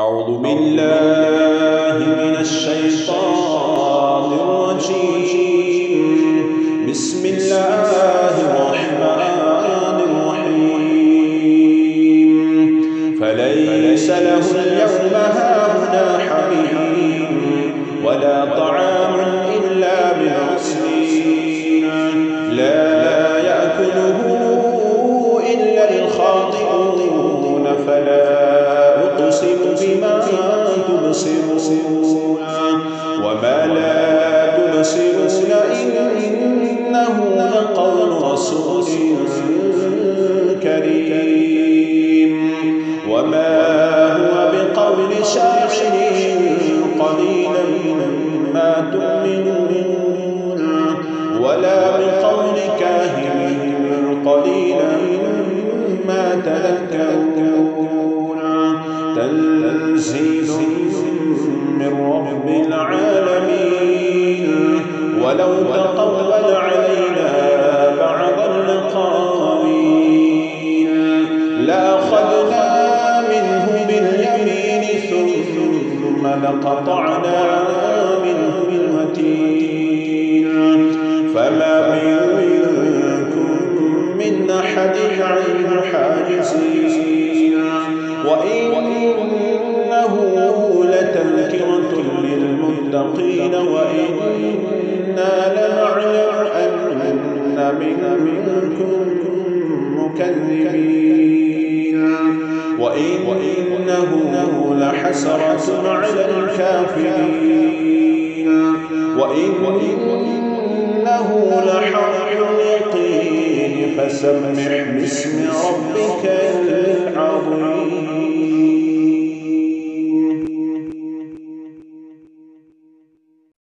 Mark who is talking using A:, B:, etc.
A: أعوذ بالله من الشيطان الرجيم. بسم الله الرحمن الرحيم. فليس له اليوم هاهنا حميم ولا طعام إلا من غسلين لا يأكله إلا الخاطئون. فلا أقسم بما تبصرون وما لا تبصرون إنه لقول رسول كريم وما هو بقول شاعر قليلا ما تؤمنون ولا بقول كاهن قليلا ما تذكرون. تنزيل من رب العالمين. ولو تقول علينا بعض الأقاويل لأخذنا منه باليمين ثم لقطعنا منه الوتين. فما منكم من أحد عنه حاجزين. وإنه لتذكرة للمتقين وإنا لنعلم أن منكم مكذبين. وإنه لحسرة على الكافرين وإنه لحق اليقين. فسبح باسم ربك العظيم.